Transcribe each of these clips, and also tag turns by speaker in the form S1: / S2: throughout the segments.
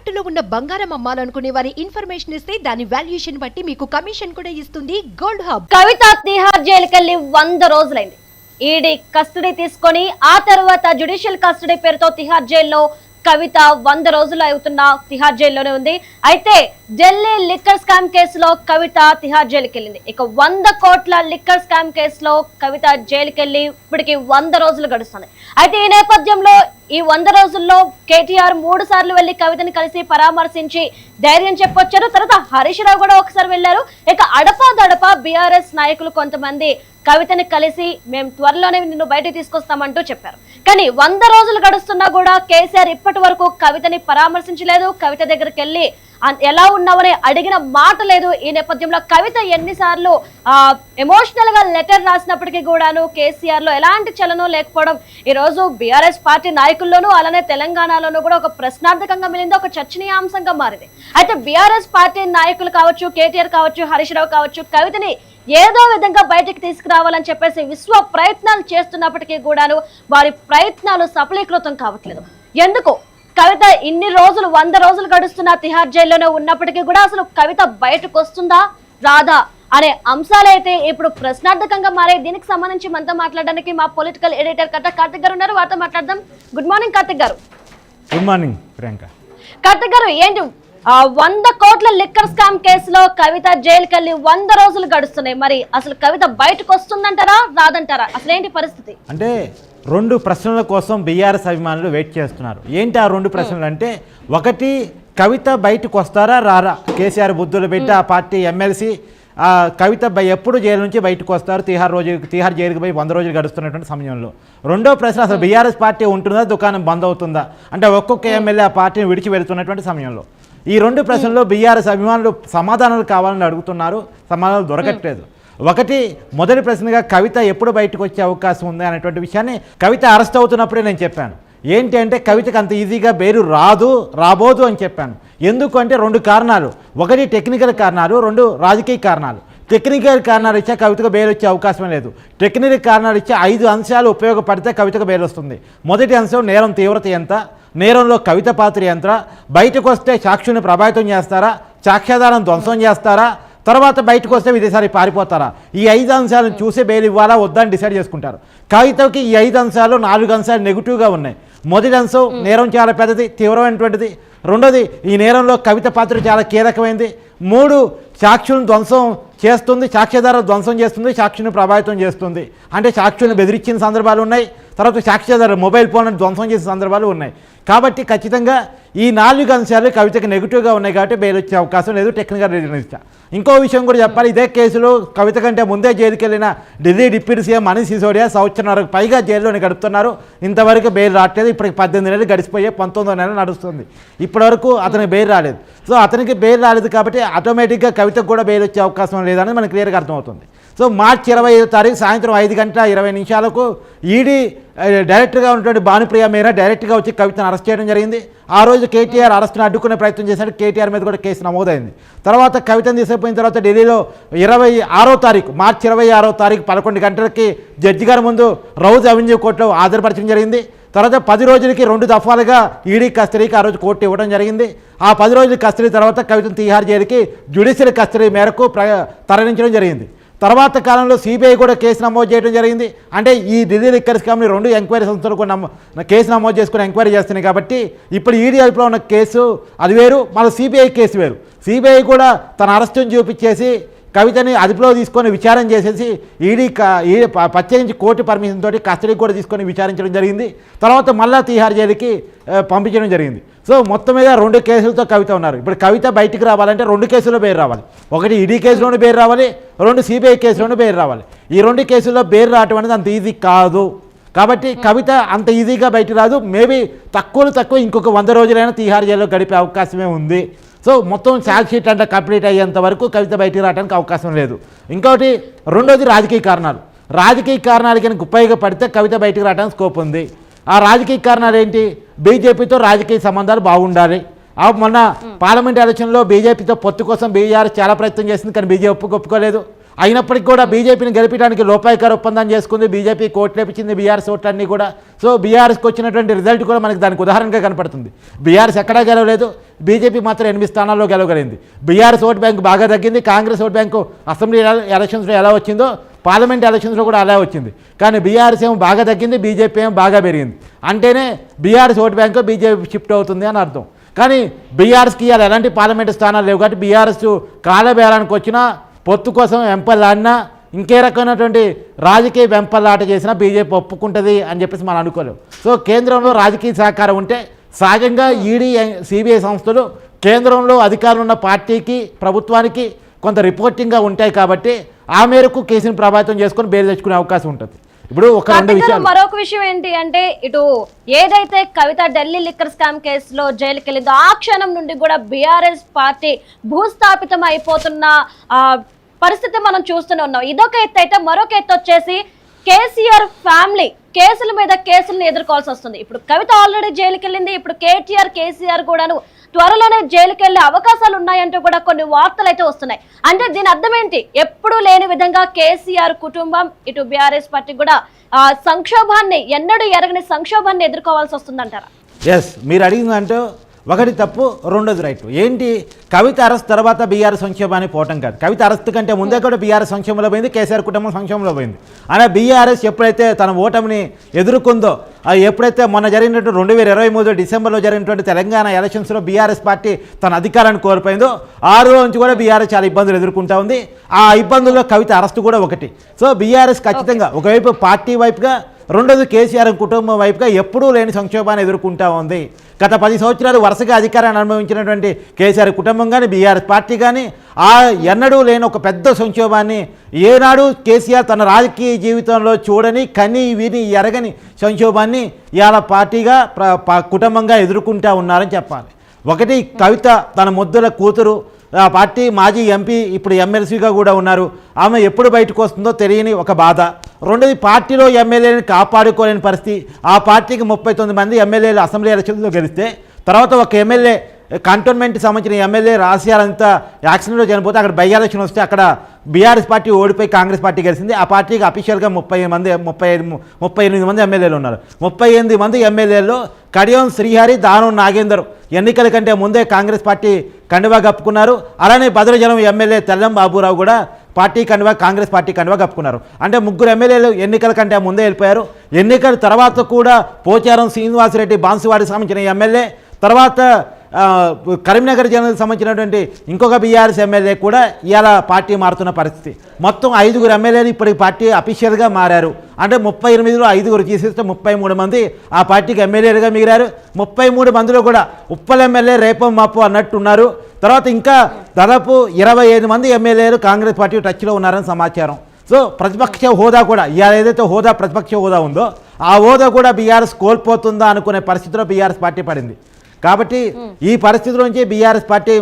S1: తాకట్టులో ఉన్న బంగారం అమ్మాలనుకునే వారి ఇన్ఫర్మేషన్ ఇస్తే దాని వాల్యుయేషన్ బట్టి మీకు కమిషన్ కూడా ఇస్తుంది గోల్డ్ హబ్.
S2: కవిత తిహార్ జైలుకెళ్లి 100 రోజులైంది. ఈడీ కస్టడీ తీసుకొని ఆ తర్వాత జ్యుడిషియల్ కస్టడీ పేరుతో తిహార్ జైల్లో కవిత 100 రోజులు అవుతున్న తిహార్ జైల్లోనే ఉంది. అయితే ఢిల్లీ లిక్కర్ స్కామ్ కేసులో కవిత తిహార్ జైలుకి వెళ్ళింది. ఇక 100 కోట్ల లిక్కర్ స్కామ్ కేసులో కవిత జైలుకెళ్లి ఇప్పటికి 100 రోజులు గడుస్తుంది. అయితే ఈ నేపథ్యంలో ఈ 100 రోజుల్లో కేటీఆర్ 3 సార్లు వెళ్లి కవితని కలిసి పరామర్శించి ధైర్యం చెప్పొచ్చారు. తర్వాత హరీష్ రావు కూడా ఒకసారి వెళ్లారు. ఇక అడపా బీఆర్ఎస్ నాయకులు కొంతమంది కవితని కలిసి మేము త్వరలోనే నిన్ను బయటకు తీసుకొస్తామంటూ చెప్పారు. కానీ 100 రోజులు గడుస్తున్నా కూడా కేసీఆర్ ఇప్పటి వరకు కవితని పరామర్శించలేదు. కవిత దగ్గరికి వెళ్ళి ఎలా ఉన్నావని అడిగిన మాట లేదు. ఈ నేపథ్యంలో కవిత ఎన్నిసార్లు ఎమోషనల్ గా లెటర్ రాసినప్పటికీ కూడాను కేసీఆర్ లో ఎలాంటి చలనం లేకపోవడం ఈ రోజు బీఆర్ఎస్ పార్టీ నాయకుల్లోనూ అలానే తెలంగాణలోనూ కూడా ఒక ప్రశ్నార్థకంగా మిగిలింది, ఒక చర్చనీయాంశంగా మారింది. అయితే బీఆర్ఎస్ పార్టీ నాయకులు కావచ్చు, కేటీఆర్ కావచ్చు, హరీష్ రావు కావచ్చు, కవితని ఏదో విధంగా బయటకు తీసుకురావాలని చెప్పేసి విశ్వ ప్రయత్నాలు చేస్తున్నప్పటికీ కూడాను వారి ప్రయత్నాలు సఫలీకృతం కావట్లేదు. ఎందుకు? కవిత ఇన్ని రోజులు 100 రోజులు గడుస్తున్న తిహార్ జైల్లోనే ఉన్నప్పటికీ కూడా అసలు కవిత బయటకు వస్తుందా రాదా అనే అంశాలైతే ఇప్పుడు ప్రశ్నార్థకంగా మారే. దీనికి సంబంధించి మనతో మాట్లాడడానికి మా పొలిటికల్ ఎడిటర్ కార్తిక్ గారు ఉన్నారు. వారితో మాట్లాడదాం. గుడ్ మార్నింగ్ కార్తిక్ గారు.
S3: Good morning Priyanka.
S2: కార్తిక్ గారు, ఏంటి 100 కోట్ల లిక్కర్ స్కామ్ కేసులో కవిత జైలుకి వెళ్ళి 100 రోజులు గడుస్తున్నాయి. మరి అసలు కవిత బయటకు వస్తుందంటారా రాదంటారా? అసలు ఏంటి పరిస్థితి?
S3: అంటే 2 ప్రశ్నల కోసం బీఆర్ఎస్ అభిమానులు వెయిట్ చేస్తున్నారు. ఏంటి ఆ 2 ప్రశ్నలు అంటే, ఒకటి కవిత బయటకు వస్తారా రారా? కేసీఆర్ బుద్ధులు పెట్టి ఆ పార్టీ ఎమ్మెల్సీ కవిత ఎప్పుడు జైలు నుంచి బయటకు వస్తారు? తిహార్ జైలుకి పోయి 100 రోజులు గడుస్తున్నటువంటి సమయంలో. రెండో ప్రశ్న, అసలు బీఆర్ఎస్ పార్టీ ఉంటుందా, దుకాణం బంద్ అవుతుందా? అంటే ఒక్కొక్క ఎమ్మెల్యే ఆ పార్టీని విడిచి వెళ్తున్నటువంటి సమయంలో ఈ 2 ప్రశ్నల్లో బీఆర్ఎస్ అభిమానులు సమాధానాలు కావాలని అడుగుతున్నారు. సమాధానాలు దొరకట్లేదు. ఒకటి, మొదటి ప్రశ్నగా కవిత ఎప్పుడు బయటకు వచ్చే అవకాశం ఉంది అనేటువంటి విషయాన్ని కవిత అరెస్ట్ అవుతున్నప్పుడే నేను చెప్పాను. ఏంటి అంటే, కవితకు అంత ఈజీగా బెయిలు రాబోదు అని చెప్పాను. ఎందుకు అంటే 2 కారణాలు. ఒకటి టెక్నికల్ కారణాలు, 2 రాజకీయ కారణాలు. టెక్నికల్ కారణాలు ఇచ్చా కవితకు బెయిల్ వచ్చే అవకాశం లేదు. టెక్నికల్ కారణాలు ఇచ్చే 5 అంశాలు ఉపయోగపడితే కవితకు బెయిల్ వస్తుంది. మొదటి అంశం, నేరం తీవ్రత ఎంత, నేరంలో కవిత పాత్ర ఎంత, బయటకు వస్తే సాక్షుని ప్రభావితం చేస్తారా, సాక్ష్యాధారం ధ్వంసం చేస్తారా, తర్వాత బయటకు వస్తే విదేశాలకు పారిపోతారా? ఈ 5 అంశాలను చూసి బెయిల్ ఇవ్వాలా వద్దా అని డిసైడ్ చేసుకుంటారు. కవితకి ఈ 5 అంశాలు 4 అంశాలు నెగిటివ్గా ఉన్నాయి. మొదటి అంశం, నేరం చాలా పెద్దది, తీవ్రమైనటువంటిది. రెండోది, ఈ నేరంలో కవిత పాత్ర చాలా కీలకమైంది. 3, సాక్షులను ధ్వంసం చేస్తుంది, సాక్ష్యాధారం ధ్వంసం చేస్తుంది, సాక్షిని ప్రభావితం చేస్తుంది. అంటే సాక్షులను బెదిరించిన సందర్భాలు ఉన్నాయి. తర్వాత సాక్ష్యాధారం మొబైల్ ఫోన్లను ధ్వంసం చేసిన సందర్భాలు ఉన్నాయి. కాబట్టి ఖచ్చితంగా ఈ 4 అంశాలు కవితకి నెగిటివ్గా ఉన్నాయి. కాబట్టి బెయిల్ వచ్చే అవకాశం లేదు. టెక్నికల్ రీజన్ ఇచ్చా. ఇంకో విషయం కూడా చెప్పాలి. ఇదే కేసులో కవిత కంటే ముందే జైలుకి వెళ్ళిన ఢిల్లీ డిప్యూటీ సీఎం మనీష్ సిసోడియా 1.5 సంవత్సరాలకు పైగా జైల్లోనే గడుపుతున్నారు. ఇంతవరకు బెయిల్ రావట్లేదు. ఇప్పటికి 18 నెలలు గడిచిపోయే 19వ నెల నడుస్తుంది. ఇప్పటివరకు అతనికి బెయిల్ రాలేదు. సో అతనికి బెయిల్ రాలేదు కాబట్టి ఆటోమేటిక్గా కవితకు కూడా బెయిల్ వచ్చే అవకాశం లేదని మనకు క్లియర్గా అర్థమవుతుంది. సో మార్చి 25వ తారీఖు సాయంత్రం 5:20 ఈడీ డైరెక్టర్గా ఉన్నటువంటి భానుప్రియ మీరా డైరెక్ట్గా వచ్చి కవితను అరెస్ట్ చేయడం జరిగింది. ఆ రోజు కేటీఆర్ అరెస్ట్ను అడ్డుకునే ప్రయత్నం చేశాడు. కేటీఆర్ మీద కూడా కేసు నమోదైంది. తర్వాత కవితను తీసుకుపోయిన తర్వాత ఢిల్లీలో మార్చి 26వ తారీఖు 11 గంటలకి జడ్జి గారి ముందు రౌజ్ అవెన్యూ కోర్టులో హాజరుపరచడం జరిగింది. తర్వాత 10 రోజులకి 2 దఫాలుగా ఈడీ కస్టడీకి ఆ రోజు కోర్టు ఇవ్వడం జరిగింది. ఆ 10 రోజుల కస్టడీ తర్వాత కవితను తిహార్ జైలుకి జ్యుడిషియల్ కస్టడీ మేరకు తరలించడం జరిగింది. తర్వాత కాలంలో సిబిఐ కూడా కేసు నమోదు చేయడం జరిగింది. అంటే ఈ ఢిల్లీ లిక్కర్ స్కామ్ని 2 ఎంక్వైరీ సంస్థలు కూడా కేసు నమోదు చేసుకుని ఎంక్వైరీ చేస్తున్నాయి. కాబట్టి ఇప్పుడు ఈడీ అదుపులో ఉన్న కేసు అది వేరు, మళ్ళీ సిబిఐ కేసు వేరు. సిబిఐ కూడా తన అరెస్టును చూపించేసి కవితని అదుపులో తీసుకొని విచారణ చేసేసి ఈడీ ప్రత్యేకించి కోర్టు పర్మిషన్ తోటి కస్టడీ కూడా తీసుకొని విచారించడం జరిగింది. తర్వాత మళ్ళా తిహార్ జైలుకి పంపించడం జరిగింది. సో మొత్తం మీద 2 కేసులతో కవిత ఉన్నారు. ఇప్పుడు కవిత బయటికి రావాలంటే 2 కేసుల్లో బెయిల్ రావాలి. ఒకటి ఈడీ కేసులోనే బెయిల్ రావాలి, 2 సిబిఐ కేసులోనే బెయిల్ రావాలి. ఈ 2 కేసుల్లో బెయిల్ రావటం అనేది అంత ఈజీ కాదు. కాబట్టి కవిత అంత ఈజీగా బయటికి రాదు. మేబీ తక్కువ ఇంకొక 100 రోజులైనా తిహార్ జైల్లో గడిపే అవకాశమే ఉంది. సో మొత్తం ఛార్జ్ షీట్ అంటే కంప్లీట్ అయ్యేంత వరకు కవిత బయటికి రావడానికి అవకాశం లేదు. ఇంకోటి, రెండోది రాజకీయ కారణాలు. రాజకీయ కారణాలకి ఉపయోగపడితే కవిత బయటికి రావడానికి స్కోప్ ఉంది. ఆ రాజకీయ కారణాలు ఏంటి? బీజేపీతో రాజకీయ సంబంధాలు బాగుండాలి. మొన్న పార్లమెంట్ ఎలక్షన్లో బీజేపీతో పొత్తు కోసం బీఆర్ఎస్ చాలా ప్రయత్నం చేసింది, కానీ బీజేపీ ఒప్పుకోలేదు. అయినప్పటికీ కూడా బీజేపీని గెలిపించడానికి లోపాయికార ఒప్పందం చేసుకుంది, బీజేపీ కోర్టు లేపించింది బీఆర్ఎస్ ఓట్లన్నీ కూడా. సో బీఆర్ఎస్కి వచ్చినటువంటి రిజల్ట్ కూడా మనకి దానికి ఉదాహరణగా కనపడుతుంది. బీఆర్ఎస్ ఎక్కడా గెలవలేదు, బీజేపీ మాత్రం 8 స్థానాల్లో గెలవగలిగింది. బీఆర్ఎస్ ఓటు బ్యాంకు బాగా తగ్గింది, కాంగ్రెస్ ఓటు బ్యాంకు అసెంబ్లీ ఎలక్షన్స్లో ఎలా వచ్చిందో పార్లమెంట్ ఎలక్షన్స్లో కూడా అలా వచ్చింది. కానీ బీఆర్ఎస్ ఏమో బాగా తగ్గింది, బీజేపీ ఏమో బాగా పెరిగింది. అంటేనే BRS vote bank BJP shift అవుతుంది అని అర్థం. కానీ బీఆర్ఎస్కి ఇవాళ ఎలాంటి పార్లమెంటు స్థానాలు లేవు కాబట్టి బీఆర్ఎస్ కాలబేరానికి వచ్చినా, పొత్తు కోసం వెంపల్లాడినా, ఇంకే రకమైనటువంటి రాజకీయ వెంపల్లాట చేసినా బీజేపీ ఒప్పుకుంటుంది అని చెప్పేసి మనం అనుకోలేము. సో కేంద్రంలో రాజకీయ సహకారం ఉంటే సహజంగా ఈడీ సిబిఐ సంస్థలు కేంద్రంలో అధికారులు ఉన్న పార్టీకి ప్రభుత్వానికి కొంత రిపోర్టింగ్గా ఉంటాయి కాబట్టి ఆ మేరకు కేసును ప్రభావితం చేసుకొని బెయిల్ తెచ్చుకునే అవకాశం ఉంటుంది. ఇప్పుడు ఒక రెండు విషయాలు,
S2: మరొక విషయం ఏంటి అంటే ఇటు ఏదైతే కవిత ఢిల్లీ లిక్కర్ స్కామ్ కేసులో జైలుకి వెళ్ళిందో ఆ క్షణం నుండి కూడా బీఆర్ఎస్ పార్టీ భూస్థాపితం అయిపోతున్న పరిస్థితి మనం చూస్తూనే ఉన్నాం. ఇదొక ఎత్తు అయితే మరొక ఎత్తు వచ్చేసి కేసీఆర్ ఫ్యామిలీ కేసుల మీద కేసులను ఎదుర్కోవాల్సి వస్తుంది. ఇప్పుడు కవిత ఆల్రెడీ జైలుకి వెళ్ళింది, ఇప్పుడు కేటీఆర్ కేసీఆర్ కూడాను త్వరలోనే జైలుకి వెళ్లే అవకాశాలు ఉన్నాయంటూ కూడా కొన్ని వార్తలు అయితే వస్తున్నాయి. అంటే దీని అర్థం ఏంటి? ఎప్పుడూ లేని విధంగా కేసీఆర్ కుటుంబం ఇటు బీఆర్ఎస్ పార్టీ కూడా సంక్షోభాన్ని, ఎన్నడూ ఎరగని సంక్షోభాన్ని ఎదుర్కోవాల్సి వస్తుందంటారా?
S3: ఎస్, మీరు అడిగిందంటే ఒకటి తప్పు, రెండోది రైట్. ఏంటి, కవిత అరెస్ట్ తర్వాత బీఆర్ఎస్ సంక్షేమానికి పోవటం కాదు. కవిత అరెస్ట్ కంటే ముందే కూడా బీఆర్ఎస్ సంక్షేమంలో పోయింది, కేసీఆర్ కుటుంబం సంక్షేమంలో పోయింది. అలా బీఆర్ఎస్ ఎప్పుడైతే తన ఓటమిని ఎదుర్కొందో, ఎప్పుడైతే మొన్న జరిగినట్టు 2023 డిసెంబర్లో జరిగినటువంటి తెలంగాణ ఎలక్షన్స్లో బీఆర్ఎస్ పార్టీ తన అధికారాన్ని కోల్పోయిందో ఆ రోజు నుంచి కూడా బీఆర్ఎస్ చాలా ఇబ్బందులు ఎదుర్కొంటూ ఉంది. ఆ ఇబ్బందుల్లో కవిత అరెస్ట్ కూడా ఒకటి. సో బీఆర్ఎస్ ఖచ్చితంగా ఒకవైపు పార్టీ వైపుగా, రెండోది కేసీఆర్ కుటుంబం వైపుగా ఎప్పుడూ లేని సంక్షోభాన్ని ఎదుర్కొంటూ ఉంది. గత 10 సంవత్సరాలు వరుసగా అధికారాన్ని అనుభవించినటువంటి కేసీఆర్ కుటుంబం కానీ బీఆర్ఎస్ పార్టీ కానీ ఆ ఎన్నడూ లేని ఒక పెద్ద సంక్షోభాన్ని ఏనాడు కేసీఆర్ తన రాజకీయ జీవితంలో చూడని, కని విని ఎరగని సంక్షోభాన్ని ఇవాళ పార్టీగా కుటుంబంగా ఎదుర్కొంటూ ఉన్నారని చెప్పాలి. ఒకటి, కవిత తన ముద్దుల కూతురు, ఆ పార్టీ మాజీ ఎంపీ, ఇప్పుడు ఎమ్మెల్సీగా కూడా ఉన్నారు. ఆమె ఎప్పుడు బయటకు వస్తుందో తెలియని ఒక బాధ. రెండోది, పార్టీలో ఎమ్మెల్యేని కాపాడుకోలేని పరిస్థితి. ఆ పార్టీకి 39 మంది ఎమ్మెల్యేలు అసెంబ్లీ ఎలక్షన్లో గెలిస్తే తర్వాత ఒక ఎమ్మెల్యే కంటోన్మెంట్కి సంబంధించిన ఎమ్మెల్యే రాజశేఖరంతా యాక్సిడెంట్లో చనిపోతే అక్కడ బై ఎలక్షన్ వస్తే అక్కడ బీఆర్ఎస్ పార్టీ ఓడిపోయి కాంగ్రెస్ పార్టీ గెలిచింది. ఆ పార్టీకి అఫీషియల్గా 38 మంది ఎమ్మెల్యేలు ఉన్నారు. 38 మంది ఎమ్మెల్యేల్లో కడియం శ్రీహరి, దానం నాగేందర్ ఎన్నికల కంటే ముందే కాంగ్రెస్ పార్టీ కండువా కప్పుకున్నారు. అలానే భద్రాచలం ఎమ్మెల్యే తెల్లం బాబురావు కూడా పార్టీ కండువా, కాంగ్రెస్ పార్టీ కండువా కప్పుకున్నారు. అంటే 3 ఎమ్మెల్యేలు ఎన్నికల కంటే ముందే వెళ్ళిపోయారు. ఎన్నికల తర్వాత కూడా పోచారం శ్రీనివాసరెడ్డి బాన్సువాడికి సంబంధించిన ఎమ్మెల్యే, తర్వాత కరీంనగర్ జిల్లాకు సంబంధించినటువంటి ఇంకొక బీఆర్ఎస్ ఎమ్మెల్యే కూడా ఇవాళ పార్టీ మారుతున్న పరిస్థితి. మొత్తం 5 ఎమ్మెల్యేలు ఇప్పటికి పార్టీ అఫీషియల్గా మారారు. అంటే 38లో 5 తీసేస్తే 33 మంది ఆ పార్టీకి ఎమ్మెల్యేలుగా మిగిలారు. 33 మందిలో కూడా ఉప్పల్ ఎమ్మెల్యే రేపం మాపు అన్నట్టున్నారు. తర్వాత ఇంకా దాదాపు 25 మంది ఎమ్మెల్యేలు కాంగ్రెస్ పార్టీ టచ్లో ఉన్నారని సమాచారం. సో ప్రతిపక్ష హోదా కూడా, ఇవాళ ఏదైతే హోదా ప్రతిపక్ష హోదా ఉందో ఆ హోదా కూడా బీఆర్ఎస్ కోల్పోతుందా అనుకునే పరిస్థితిలో బీఆర్ఎస్ పార్టీ పడింది. కాబట్టి ఈ పరిస్థితి నుంచి బీఆర్ఎస్ పార్టీ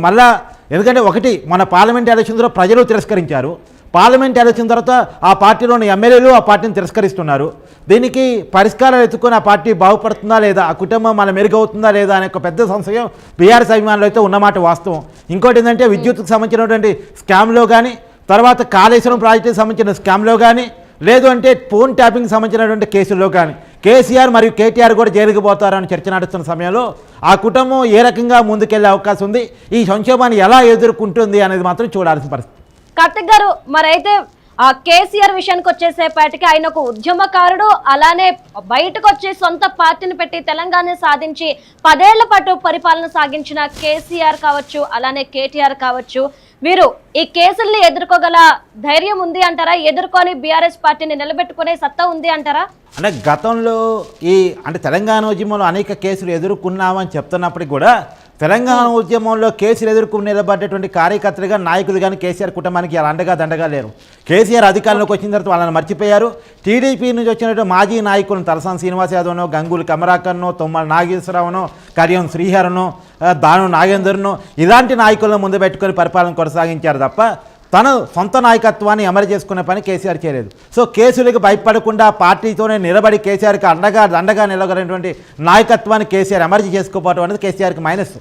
S3: మళ్ళా, ఎందుకంటే ఒకటి, మన పార్లమెంట్ ఎలక్షన్స్లో ప్రజలు తిరస్కరించారు. పార్లమెంట్ ఎలక్షన్ తర్వాత ఆ పార్టీలోని ఎమ్మెల్యేలు ఆ పార్టీని తిరస్కరిస్తున్నారు. దీనికి పరిష్కారం ఎత్తుకొని ఆ పార్టీ బాగుపడుతుందా లేదా, ఆ కుటుంబం మన మెరుగవుతుందా లేదా అనే ఒక పెద్ద సంశయం బీఆర్ఎస్ అభిమానులు అయితే ఉన్నమాట వాస్తవం. ఇంకోటి ఏంటంటే విద్యుత్కు సంబంధించినటువంటి స్కామ్లో కానీ, తర్వాత కాళేశ్వరం ప్రాజెక్టుకి సంబంధించిన స్కామ్లో కానీ, లేదు అంటే ఫోన్ ట్యాపింగ్ సంబంధించినటువంటి కేసుల్లో కానీ కేసీఆర్ మరియు కేటీఆర్ కూడా జైలుకు పోతారని చర్చ నడుస్తున్న సమయంలో ఆ కుటుంబం ఏ రకంగా ముందుకెళ్లే అవకాశం ఉంది, ఈ సంక్షోభాన్ని ఎలా ఎదుర్కొంటుంది అనేది మాత్రం చూడాల్సిన పరిస్థితి.
S2: కార్తిక్ గారు, మరైతే కేసీఆర్ విషయానికి వచ్చేసేపాటికి ఆయన ఒక ఉద్యమకారుడు, అలానే బయటకు వచ్చి సొంత పార్టీని పెట్టి తెలంగాణ సాధించి 10 ఏళ్ల పాటు పరిపాలన సాగించిన కేసీఆర్ కావచ్చు, అలానే కేటీఆర్ కావచ్చు, వీరు ఈ కేసుల్ని ఎదుర్కోగల ధైర్యం ఉంది అంటారా? ఎదుర్కొని బీఆర్ఎస్ పార్టీని నిలబెట్టుకునే సత్తా ఉంది అంటారా?
S3: అంటే గతంలో అంటే తెలంగాణ ఉద్యమంలో అనేక కేసులు ఎదుర్కొన్నామని చెప్తున్నప్పటికీ కూడా తెలంగాణ ఉద్యమంలో కేసులు ఎదుర్కొని నిలబడ్డటువంటి కార్యకర్తలుగా, నాయకులు కానీ కేసీఆర్ కుటుంబానికి అలా అండగా దండగా లేరు. కేసీఆర్ అధికారంలోకి వచ్చిన తర్వాత వాళ్ళని మర్చిపోయారు. టీడీపీ నుంచి వచ్చినటువంటి మాజీ నాయకులను తలసాని శ్రీనివాస్ యాదవ్నో, గంగూలి కమరాకర్నో, తుమ్మల నాగేశ్వరరావునో, కడియం శ్రీహరనో, దానం నాగేందర్నో ఇలాంటి నాయకులను ముందు పెట్టుకొని పరిపాలన కొనసాగించారు తప్ప తను సొంత నాయకత్వాన్ని అమలు చేసుకునే పని కేసీఆర్ చేయలేదు. సో కేసులకు భయపడకుండా పార్టీతోనే నిలబడి కేసీఆర్కి అండగా దండగా నిలబడినటువంటి నాయకత్వాన్ని కేసీఆర్ ఎమర్జీ చేసుకోకపోవడం అనేది కేసీఆర్కి మైనస్.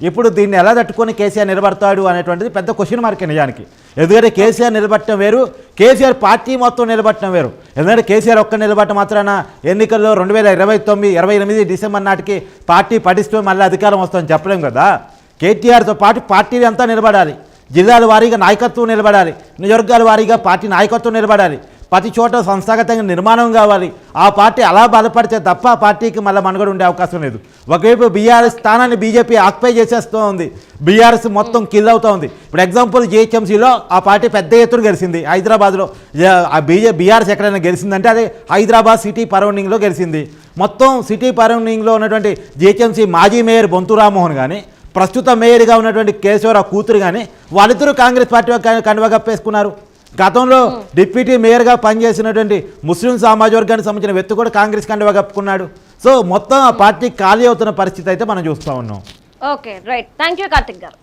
S3: ఇప్పుడు దీన్ని ఎలా తట్టుకొని కేసీఆర్ నిలబడతాడు అనేటువంటిది పెద్ద క్వశ్చన్ మార్క్ నిజానికి. ఎందుకంటే కేసీఆర్ నిలబడటం వేరు, కేసీఆర్ పార్టీ మొత్తం నిలబడటం వేరు. ఎందుకంటే కేసీఆర్ ఒక్క నిలబడటం మాత్రాన ఎన్నికల్లో 2028 డిసెంబర్ నాటికి పార్టీ పటిష్టం మళ్ళీ అధికారం వస్తుందని చెప్పలేం కదా. కేటీఆర్తో పాటు పార్టీ అంతా నిలబడాలి, జిల్లాల వారీగా నాయకత్వం నిలబడాలి, నియోజకవర్గాల వారీగా పార్టీ నాయకత్వం నిలబడాలి, ప్రతి చోట సంస్థాగతంగా నిర్మాణం కావాలి. ఆ పార్టీ అలా బలపడితే తప్ప ఆ పార్టీకి మళ్ళీ మనుగడ ఉండే అవకాశం లేదు. ఒకవైపు బీఆర్ఎస్ స్థానాన్ని బీజేపీ ఆక్యుపై చేసేస్తూ ఉంది, బీఆర్ఎస్ మొత్తం కిల్ అవుతూ ఉంది. ఇప్పుడు ఎగ్జాంపుల్ జీహెచ్ఎంసీలో ఆ పార్టీ పెద్ద ఎత్తున గెలిచింది. హైదరాబాద్లో బీఆర్ఎస్ ఎక్కడైనా గెలిచిందంటే అది హైదరాబాద్ సిటీ సరౌండింగ్లో గెలిచింది. మొత్తం సిటీ సరౌండింగ్లో ఉన్నటువంటి జీహెచ్ఎంసీ మాజీ మేయర్ బొంతు రామ్మోహన్ కానీ, ప్రస్తుత మేయర్గా ఉన్నటువంటి కేశవరావు కూతురు కానీ వాళ్ళిద్దరూ కాంగ్రెస్ పార్టీ కండువా కప్పేసుకున్నారు. గతంలో డిప్యూటీ మేయర్గా పనిచేసినటువంటి ముస్లిం సామాజిక వర్గానికి సంబంధించిన వ్యక్తి కూడా కాంగ్రెస్ కండువా కప్పుకున్నాడు. సో మొత్తం ఆ పార్టీ ఖాళీ అవుతున్న పరిస్థితి అయితే మనం చూస్తూ ఉన్నాం.
S2: Okay right, thank you Karthik గారు.